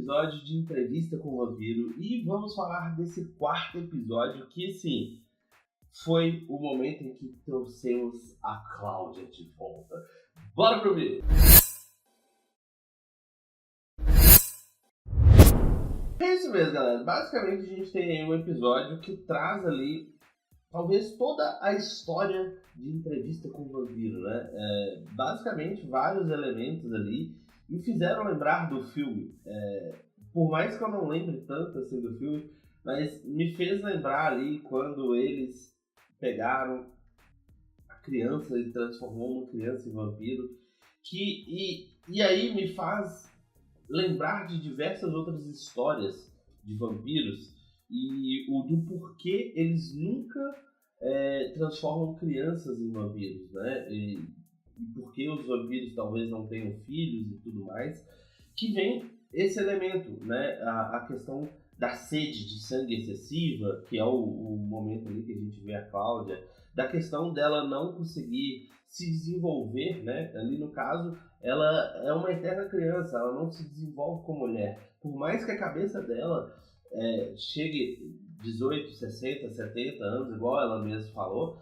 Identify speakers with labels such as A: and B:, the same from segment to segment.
A: episódio de Entrevista com o Vampiro e vamos falar desse quarto episódio que, sim, foi o momento em que trouxemos a Cláudia de volta. Bora pro vídeo! É isso mesmo, galera. Basicamente, a gente tem aí um episódio que traz ali, talvez, toda a história de Entrevista com o Vampiro, né? Basicamente, vários elementos ali me fizeram lembrar do filme. Por mais que eu não lembre tanto assim do filme, mas me fez lembrar ali quando eles pegaram a criança e transformou uma criança em vampiro. E aí me faz lembrar de diversas outras histórias de vampiros e do porquê eles nunca transformam crianças em vampiros, né? E porque os vampiros talvez não tenham filhos e tudo mais, que vem esse elemento, né? A questão da sede de sangue excessiva, que é o momento ali que a gente vê a Cláudia, da questão dela não conseguir se desenvolver, né? Ali no caso, ela é uma eterna criança, ela não se desenvolve como mulher. Por mais que a cabeça dela chegue 18, 60, 70 anos, igual ela mesma falou,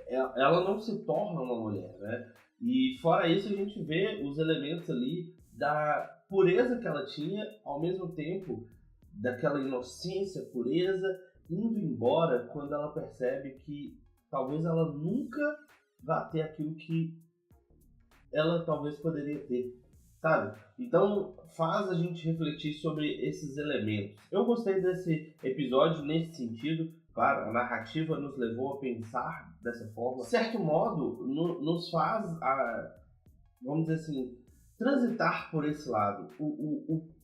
A: ela não se torna uma mulher, né? E fora isso, a gente vê os elementos ali da pureza que ela tinha, ao mesmo tempo daquela inocência, pureza, indo embora quando ela percebe que talvez ela nunca vá ter aquilo que ela talvez poderia ter, sabe? Então faz a gente refletir sobre esses elementos. Eu gostei desse episódio nesse sentido. Claro, a narrativa nos levou a pensar dessa forma. De certo modo, nos faz, vamos dizer assim, transitar por esse lado.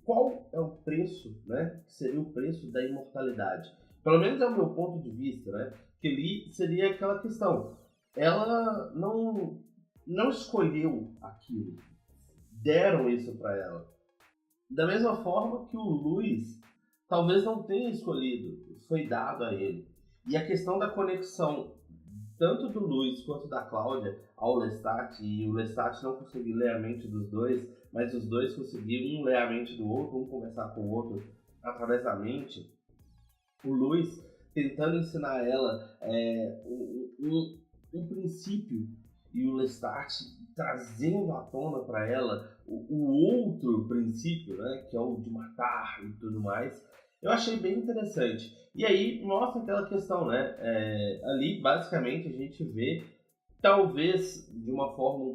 A: Qual é o preço, né? Que seria o preço da imortalidade? Pelo menos é o meu ponto de vista, né? Que ali seria aquela questão. Ela não escolheu aquilo. Deram isso para ela. Da mesma forma que o Luiz talvez não tenha escolhido, foi dado a ele. E a questão da conexão tanto do Luiz quanto da Cláudia ao Lestat, e o Lestat não conseguiu ler a mente dos dois, mas os dois conseguiram ler a mente do outro, um conversar com o outro através da mente. O Luiz tentando ensinar ela um princípio, e o Lestat trazendo à tona para ela o outro princípio, né, que é o de matar e tudo mais. Eu achei bem interessante. E aí mostra aquela questão, né? Ali basicamente a gente vê, talvez de uma forma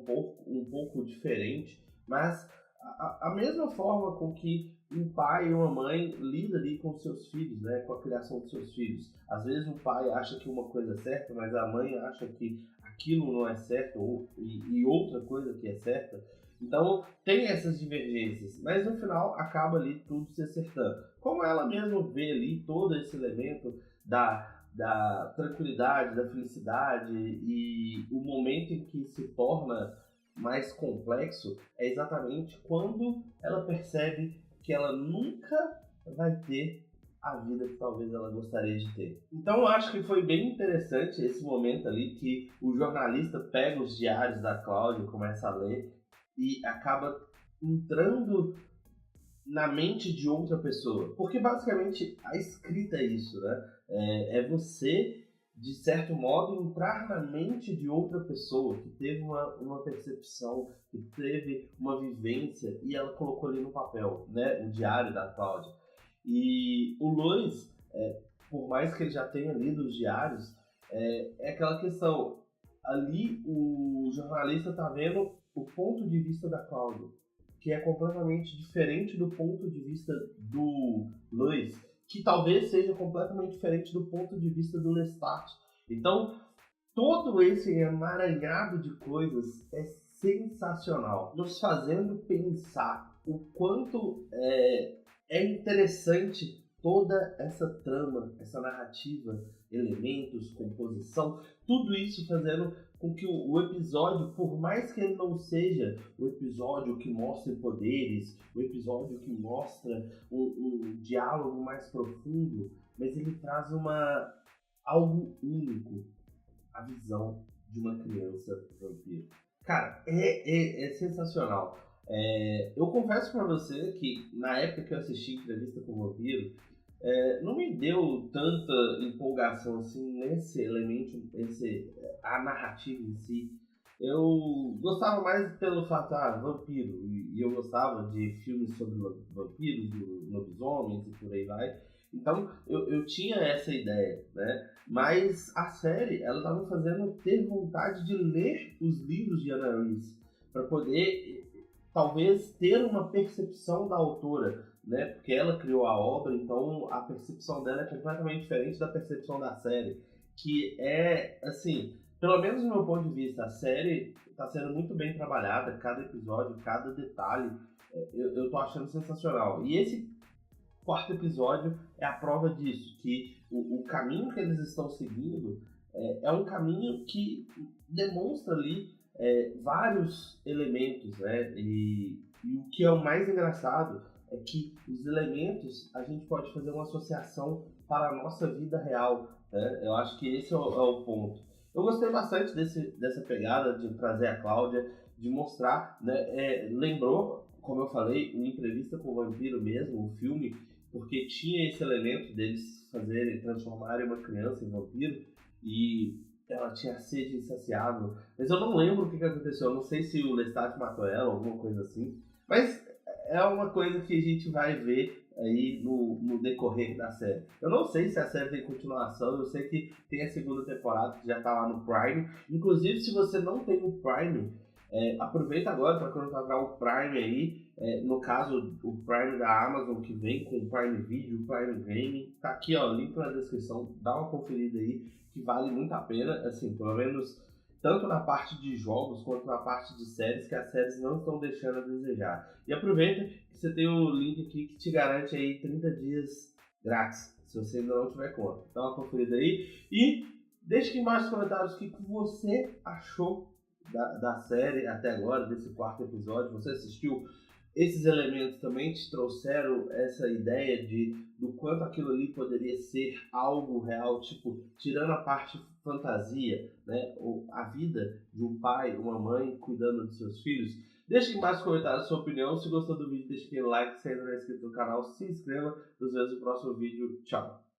A: um pouco diferente, mas a mesma forma com que um pai e uma mãe lidam ali com seus filhos, né? Com a criação dos seus filhos. Às vezes o pai acha que uma coisa é certa, mas a mãe acha que aquilo não é certo e outra coisa que é certa. Então tem essas divergências, mas no final acaba ali tudo se acertando. Como ela mesma vê ali todo esse elemento da tranquilidade, da felicidade, e o momento em que se torna mais complexo é exatamente quando ela percebe que ela nunca vai ter a vida que talvez ela gostaria de ter. Então eu acho que foi bem interessante esse momento ali que o jornalista pega os diários da Cláudia e começa a ler e acaba entrando na mente de outra pessoa. Porque basicamente a escrita é isso, né? É você, de certo modo, entrar na mente de outra pessoa que teve uma percepção, que teve uma vivência e ela colocou ali no papel, né? O diário da Cláudia. E o Luiz, por mais que ele já tenha lido os diários, é aquela questão. Ali o jornalista está vendo o ponto de vista da Cláudia, que é completamente diferente do ponto de vista do Luiz, que talvez seja completamente diferente do ponto de vista do Lestat. Então, todo esse emaranhado de coisas é sensacional, nos fazendo pensar o quanto é interessante toda essa trama, essa narrativa, elementos, composição, tudo isso fazendo com que o episódio, por mais que ele não seja o episódio que mostra poderes, o episódio que mostra um diálogo mais profundo, mas ele traz algo único, a visão de uma criança vampiro. Cara, é sensacional. Eu confesso pra você que na época que eu assisti Entrevista com o Vampiro, não me deu tanta empolgação assim nesse elemento, a narrativa em si. Eu gostava mais pelo fato, vampiro, e eu gostava de filmes sobre vampiros, lobisomens e por aí vai. Então eu tinha essa ideia, né? Mas a série, ela estava me fazendo ter vontade de ler os livros de Anna Rice, para poder talvez ter uma percepção da autora, né? Porque ela criou a obra, então a percepção dela é completamente diferente da percepção da série, que é, assim, pelo menos no meu ponto de vista, a série está sendo muito bem trabalhada, cada episódio, cada detalhe, eu tô achando sensacional. E esse quarto episódio é a prova disso, que o caminho que eles estão seguindo é um caminho que demonstra ali vários elementos, né? E o que é o mais engraçado é que os elementos a gente pode fazer uma associação para a nossa vida real, né? Eu acho que esse é o ponto. Eu gostei bastante dessa pegada de trazer a Cláudia, de mostrar, né? Lembrou, como eu falei, uma entrevista com o vampiro mesmo, o filme, porque tinha esse elemento deles transformarem uma criança em vampiro, e ela tinha sede insaciável. Mas eu não lembro o que aconteceu, eu não sei se o Lestat matou ela, alguma coisa assim. Mas é uma coisa que a gente vai ver aí no decorrer da série. Eu não sei se a série tem continuação, eu sei que tem a segunda temporada que já tá lá no Prime. Inclusive, se você não tem o Prime, aproveita agora para contratar o Prime aí. No caso, o Prime da Amazon, que vem com o Prime Video, o Prime Game. Tá aqui, ó, link na descrição. Dá uma conferida aí, que vale muito a pena. Assim, pelo menos tanto na parte de jogos quanto na parte de séries, que as séries não estão deixando a desejar. E aproveita que você tem o link aqui que te garante aí 30 dias grátis, se você ainda não tiver conta. Dá uma conferida aí e deixa aqui embaixo nos comentários o que você achou da série até agora, desse quarto episódio. Você assistiu? Esses elementos também te trouxeram essa ideia do quanto aquilo ali poderia ser algo real, tipo, tirando a parte fantasia, né? A vida de um pai, uma mãe cuidando dos seus filhos. Deixa aqui embaixo nos comentários a sua opinião. Se gostou do vídeo, deixa aquele like, se ainda não é inscrito no canal, se inscreva. Nos vemos no próximo vídeo. Tchau!